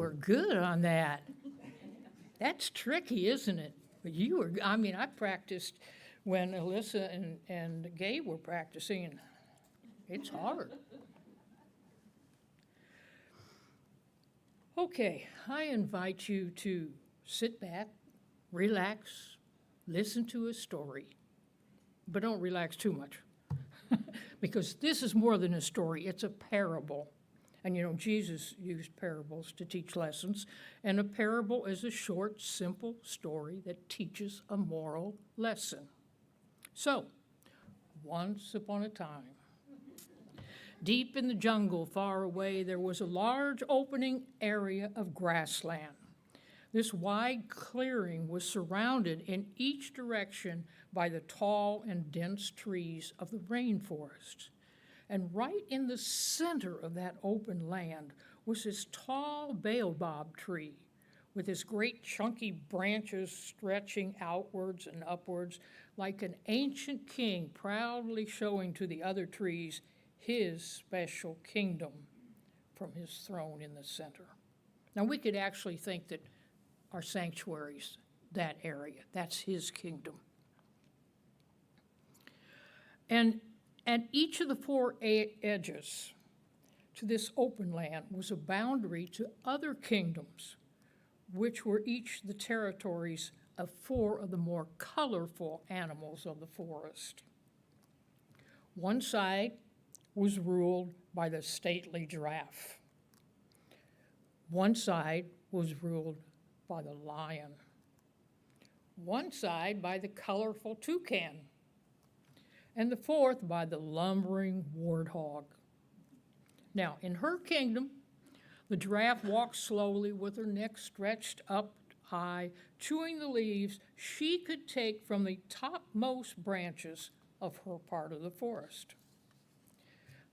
were good on that. That's tricky, isn't it? But I practiced when Alyssa and Gabe were practicing, and it's hard. Okay, I invite you to sit back, relax, listen to a story, but don't relax too much because this is more than a story, it's a parable. And Jesus used parables to teach lessons, and a parable is a short, simple story that teaches a moral lesson. So, once upon a time, deep in the jungle far away, there was a large opening area of grassland. This wide clearing was surrounded in each direction by the tall and dense trees of the rainforest. And right in the center of that open land was this tall baobab tree with its great chunky branches stretching outwards and upwards like an ancient king proudly showing to the other trees his special kingdom from his throne in the center. Now we could actually think that our sanctuary's that area, that's his kingdom. And at each of the four edges to this open land was a boundary to other kingdoms, which were each the territories of four of the more colorful animals of the forest. One side was ruled by the stately giraffe. One side was ruled by the lion. One side by the colorful toucan, and the fourth by the lumbering warthog. Now, in her kingdom, the giraffe walked slowly with her neck stretched up high, chewing the leaves she could take from the topmost branches of her part of the forest.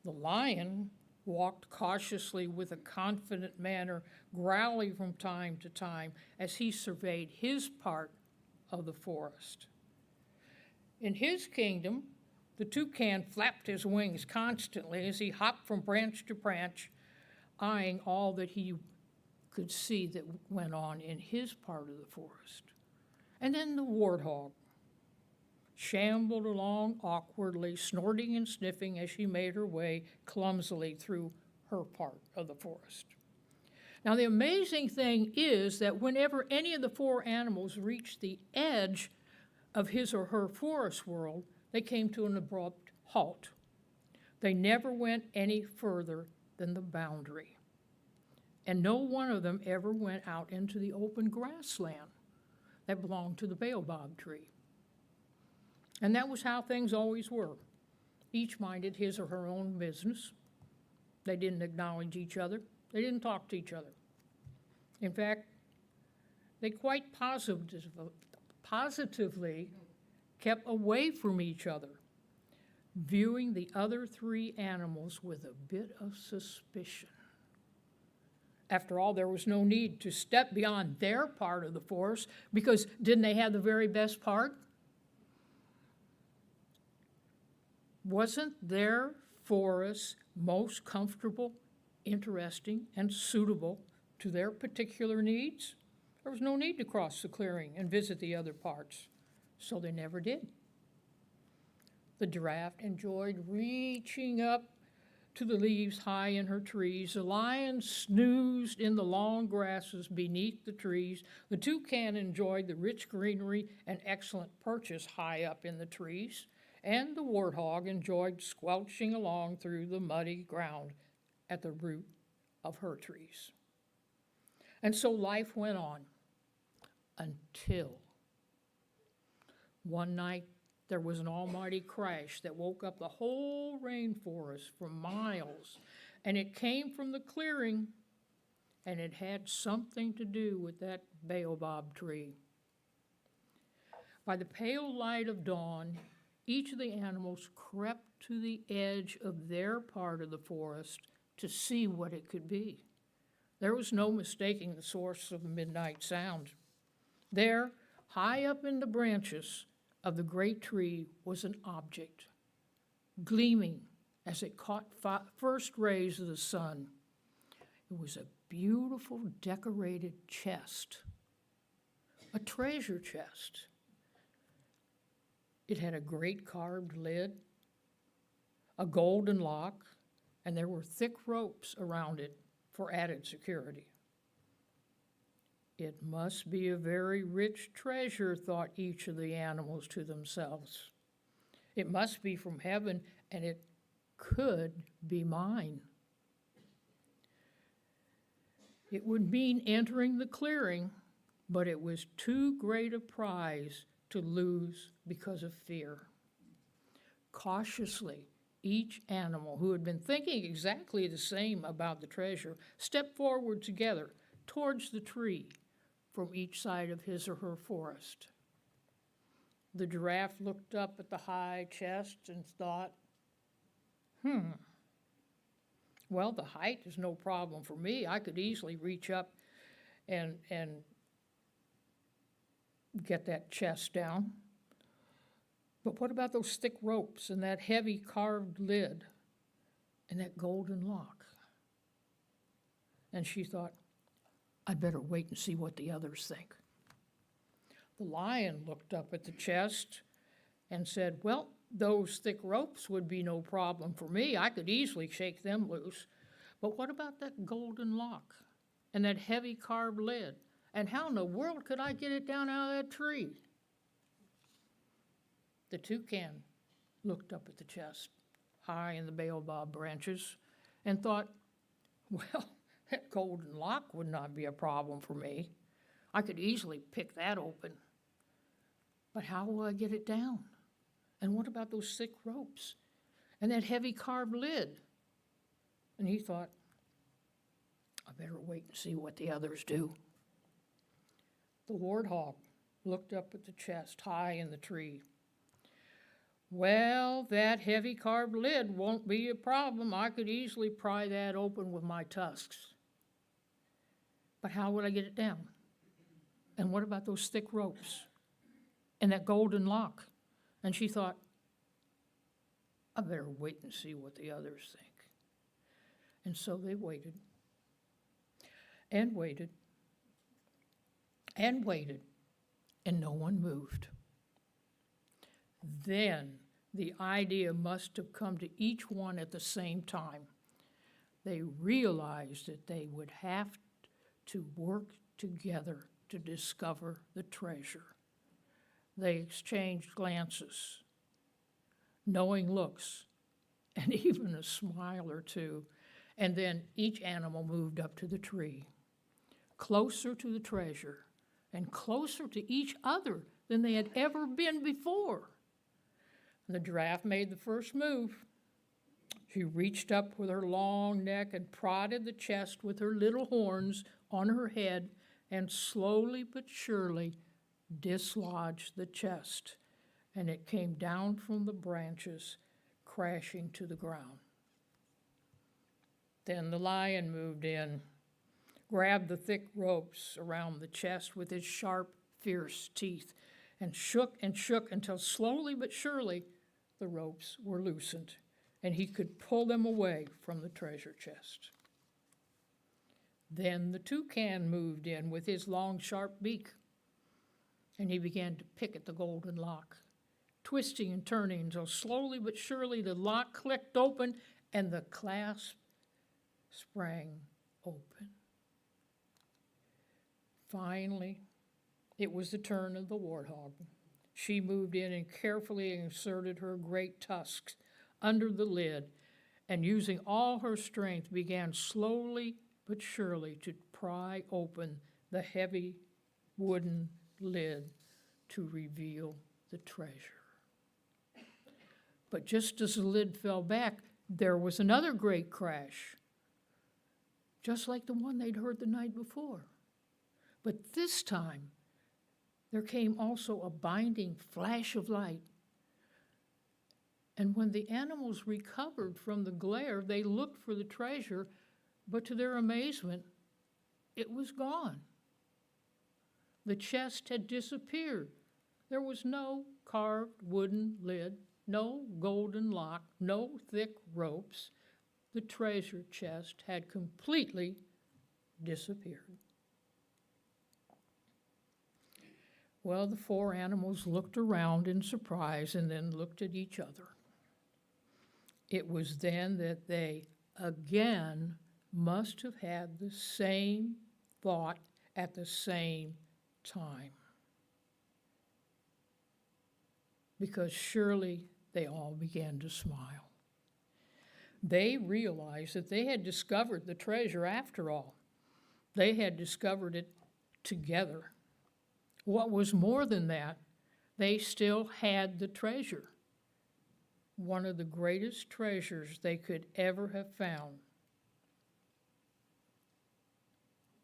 The lion walked cautiously with a confident manner, growling from time to time as he surveyed his part of the forest. In his kingdom, the toucan flapped his wings constantly as he hopped from branch to branch, eyeing all that he could see that went on in his part of the forest. And then the warthog shambled along awkwardly, snorting and sniffing as she made her way clumsily through her part of the forest. Now, the amazing thing is that whenever any of the four animals reached the edge of his or her forest world, they came to an abrupt halt. They never went any further than the boundary. And no one of them ever went out into the open grassland that belonged to the baobab tree. And that was how things always were. Each minded his or her own business. They didn't acknowledge each other. They didn't talk to each other. In fact, they quite positively kept away from each other, viewing the other three animals with a bit of suspicion. After all, there was no need to step beyond their part of the forest because didn't they have the very best part? Wasn't their forest most comfortable, interesting, and suitable to their particular needs? There was no need to cross the clearing and visit the other parts, so they never did. The giraffe enjoyed reaching up to the leaves high in her trees. The lion snoozed in the long grasses beneath the trees. The toucan enjoyed the rich greenery and excellent perches high up in the trees. And the warthog enjoyed squelching along through the muddy ground at the root of her trees. And so life went on until one night there was an almighty crash that woke up the whole rainforest for miles, and it came from the clearing, and it had something to do with that baobab tree. By the pale light of dawn, each of the animals crept to the edge of their part of the forest to see what it could be. There was no mistaking the source of the midnight sound. There, high up in the branches of the great tree, was an object, gleaming as it caught first rays of the sun. It was a beautiful decorated chest, a treasure chest. It had a great carved lid, a golden lock, and there were thick ropes around it for added security. It must be a very rich treasure, thought each of the animals to themselves. It must be from heaven, and it could be mine. It would mean entering the clearing, but it was too great a prize to lose because of fear. Cautiously, each animal who had been thinking exactly the same about the treasure stepped forward together towards the tree from each side of his or her forest. The giraffe looked up at the high chest and thought, well, the height is no problem for me. I could easily reach up and get that chest down. But what about those thick ropes and that heavy carved lid and that golden lock? And she thought, I'd better wait and see what the others think. The lion looked up at the chest and said, well, those thick ropes would be no problem for me. I could easily shake them loose. But what about that golden lock and that heavy carved lid? And how in the world could I get it down out of that tree? The toucan looked up at the chest, high in the baobab branches, and thought, well, that golden lock would not be a problem for me. I could easily pick that open. But how will I get it down? And what about those thick ropes and that heavy carved lid? And he thought, I better wait and see what the others do. The warthog looked up at the chest high in the tree. Well, that heavy carved lid won't be a problem. I could easily pry that open with my tusks. But how would I get it down? And what about those thick ropes and that golden lock? And she thought, I better wait and see what the others think. And so they waited and waited and waited, and no one moved. Then the idea must have come to each one at the same time. They realized that they would have to work together to discover the treasure. They exchanged glances, knowing looks, and even a smile or two, and then each animal moved up to the tree, closer to the treasure, and closer to each other than they had ever been before. The giraffe made the first move. She reached up with her long neck and prodded the chest with her little horns on her head and slowly but surely dislodged the chest, and it came down from the branches, crashing to the ground. Then the lion moved in, grabbed the thick ropes around the chest with his sharp, fierce teeth, and shook until slowly but surely the ropes were loosened, and he could pull them away from the treasure chest. Then the toucan moved in with his long, sharp beak, and he began to pick at the golden lock, twisting and turning until slowly but surely the lock clicked open and the clasp sprang open. Finally, it was the turn of the warthog. She moved in and carefully inserted her great tusks under the lid, and using all her strength began slowly but surely to pry open the heavy wooden lid to reveal the treasure. But just as the lid fell back, there was another great crash, just like the one they'd heard the night before. But this time, there came also a blinding flash of light. And when the animals recovered from the glare, they looked for the treasure, but to their amazement, it was gone. The chest had disappeared. There was no carved wooden lid, no golden lock, no thick ropes. The treasure chest had completely disappeared. Well, the four animals looked around in surprise and then looked at each other. It was then that they again must have had the same thought at the same time. Because surely they all began to smile. They realized that they had discovered the treasure after all. They had discovered it together. What was more than that, they still had the treasure. One of the greatest treasures they could ever have found.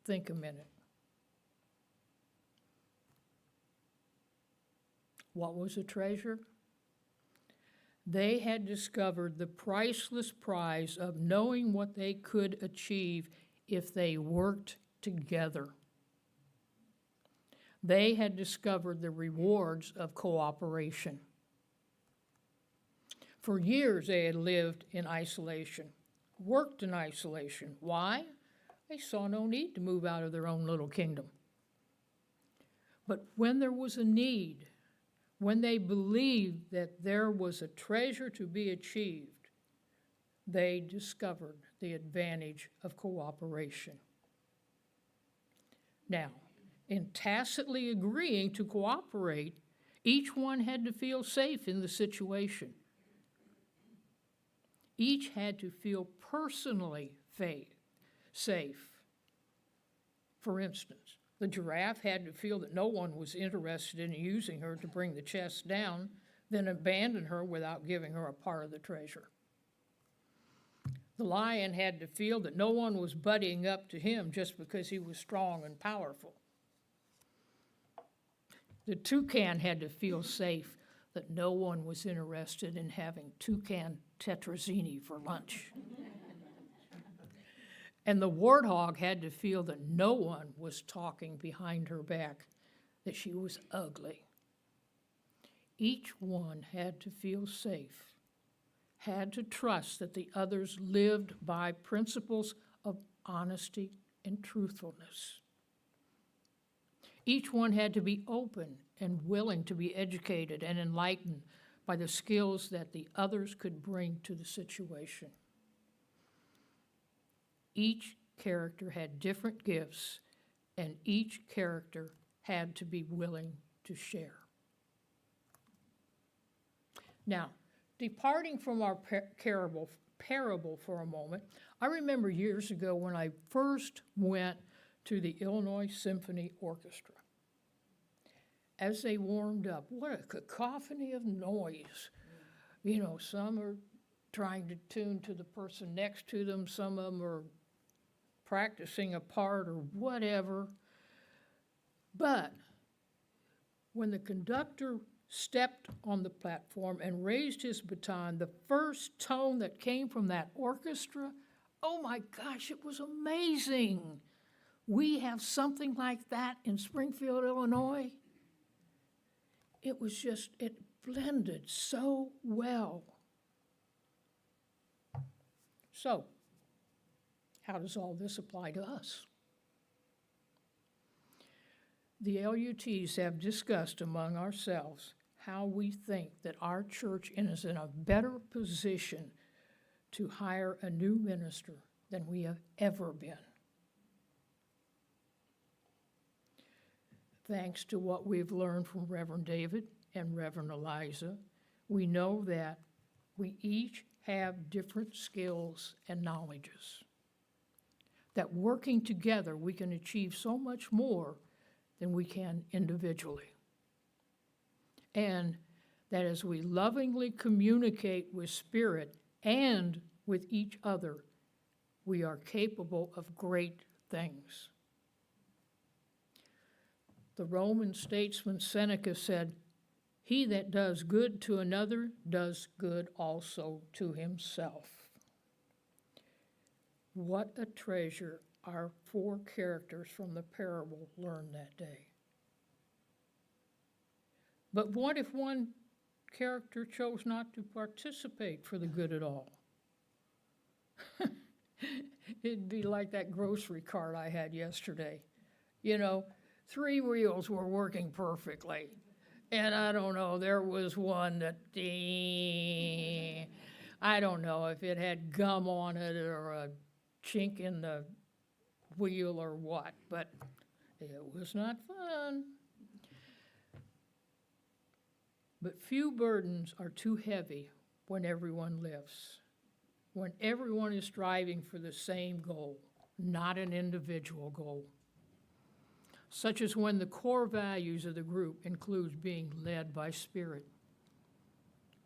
Think a minute. What was a treasure? They had discovered the priceless prize of knowing what they could achieve if they worked together. They had discovered the rewards of cooperation. For years they had lived in isolation, worked in isolation. Why? They saw no need to move out of their own little kingdom. But when there was a need, when they believed that there was a treasure to be achieved, they discovered the advantage of cooperation. Now, in tacitly agreeing to cooperate, each one had to feel safe in the situation. Each had to feel personally safe. For instance, the giraffe had to feel that no one was interested in using her to bring the chest down, then abandon her without giving her a part of the treasure. The lion had to feel that no one was buddying up to him just because he was strong and powerful. The toucan had to feel safe that no one was interested in having toucan tetrazzini for lunch. And the warthog had to feel that no one was talking behind her back, that she was ugly. Each one had to feel safe, had to trust that the others lived by principles of honesty and truthfulness. Each one had to be open and willing to be educated and enlightened by the skills that the others could bring to the situation. Each character had different gifts, and each character had to be willing to share. Now, departing from our parable for a moment, I remember years ago when I first went to the Illinois Symphony Orchestra. As they warmed up, what a cacophony of noise. You know, some are trying to tune to the person next to them, some of them are practicing a part or whatever. But when the conductor stepped on the platform and raised his baton, the first tone that came from that orchestra, oh my gosh, it was amazing. We have something like that in Springfield, Illinois. It was just, it blended so well. So, how does all this apply to us? The LUTs have discussed among ourselves how we think that our church is in a better position to hire a new minister than we have ever been. Thanks to what we've learned from Reverend David and Reverend Eliza, we know that we each have different skills and knowledges. That working together we can achieve so much more than we can individually. And that as we lovingly communicate with Spirit and with each other, we are capable of great things. The Roman statesman Seneca said, "He that does good to another does good also to himself." What a treasure our four characters from the parable learned that day. But what if one character chose not to participate for the good at all? It'd be like that grocery cart I had yesterday. You know, 3 wheels were working perfectly. And I don't know, there was one that, I don't know if it had gum on it or a chink in the wheel or what, but it was not fun. But few burdens are too heavy when everyone lifts, when everyone is striving for the same goal, not an individual goal. Such as when the core values of the group includes being led by Spirit.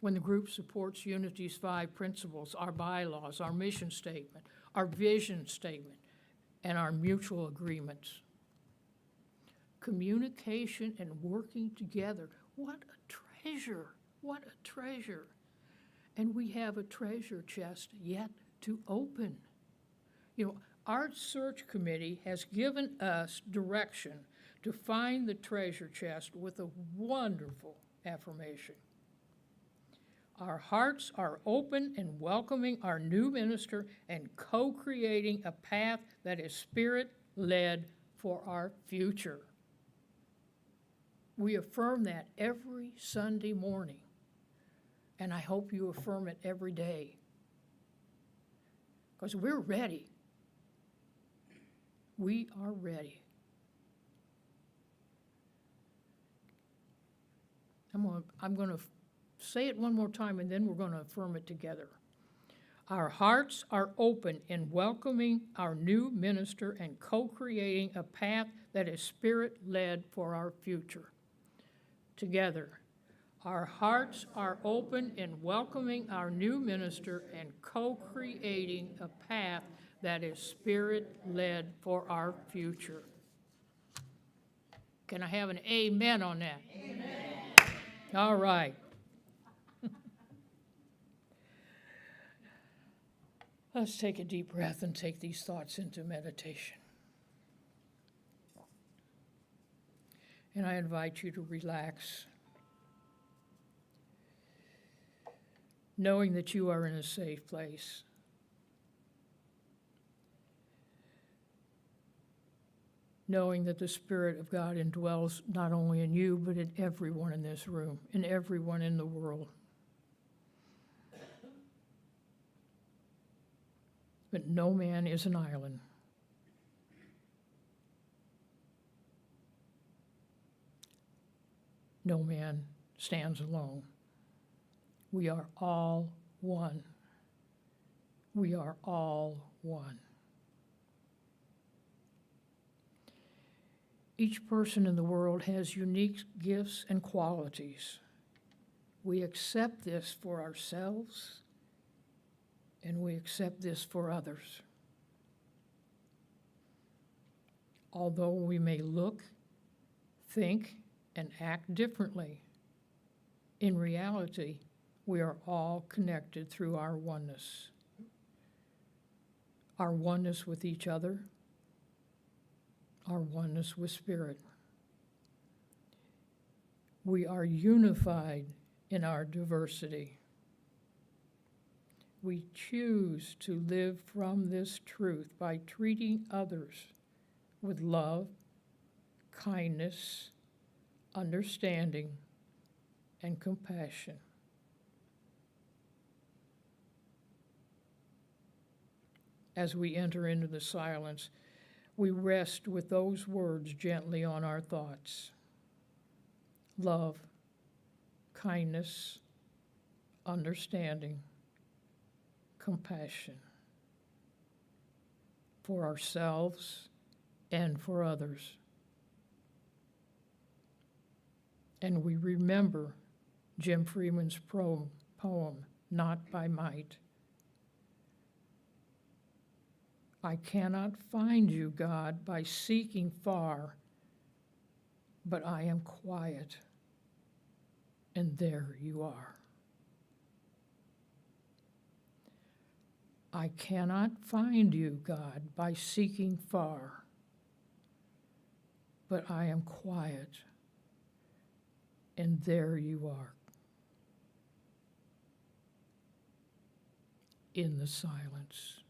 When the group supports Unity's 5 principles, our bylaws, our mission statement, our vision statement, and our mutual agreements. Communication and working together, what a treasure, what a treasure. And we have a treasure chest yet to open. You know, our search committee has given us direction to find the treasure chest with a wonderful affirmation. Our hearts are open and welcoming our new minister and co-creating a path that is Spirit-led for our future. We affirm that every Sunday morning, and I hope you affirm it every day, because we're ready. We are ready. I'm going to say it one more time, and then we're going to affirm it together. Our hearts are open in welcoming our new minister and co-creating a path that is Spirit-led for our future. Together, our hearts are open in welcoming our new minister and co-creating a path that is Spirit-led for our future. Can I have an amen on that? Amen. All right. Let's take a deep breath and take these thoughts into meditation. And I invite you to relax, knowing that you are in a safe place. Knowing that the Spirit of God indwells not only in you, but in everyone in this room, in everyone in the world. But no man is an island. No man stands alone. We are all one. We are all one. Each person in the world has unique gifts and qualities. We accept this for ourselves, and we accept this for others. Although we may look, think, and act differently, in reality, we are all connected through our oneness. Our oneness with each other, our oneness with Spirit. We are unified in our diversity. We choose to live from this truth by treating others with love, kindness, understanding, and compassion. As we enter into the silence, we rest with those words gently on our thoughts. Love, kindness, understanding, compassion for ourselves and for others. And we remember Jim Freeman's poem, Not by Might. I cannot find you, God, by seeking far, but I am quiet, and there you are. I cannot find you, God, by seeking far, but I am quiet, and there you are. In the silence.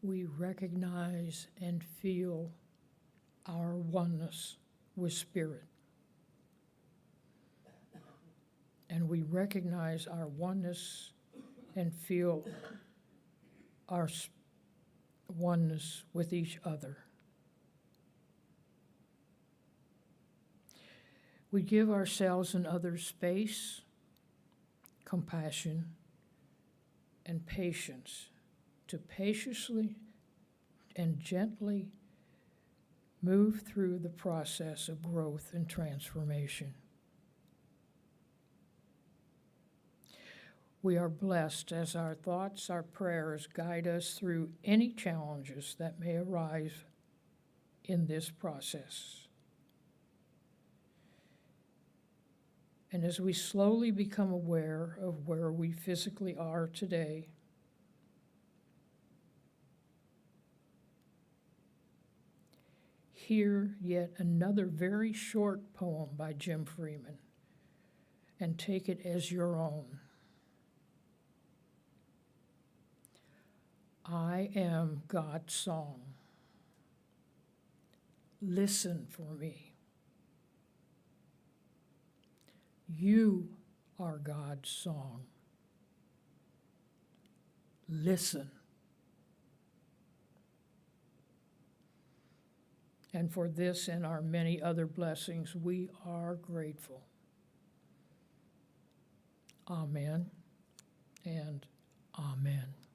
we recognize and feel our oneness with Spirit. And we recognize our oneness and feel our oneness with each other. We give ourselves and others space, compassion, and patience to patiently and gently move through the process of growth and transformation. We are blessed as our thoughts, our prayers guide us through any challenges that may arise in this process. And as we slowly become aware of where we physically are today, hear yet another very short poem by Jim Freeman and take it as your own. I am God's song. Listen for me. You are God's song. Listen. And for this and our many other blessings, we are grateful. Amen and amen.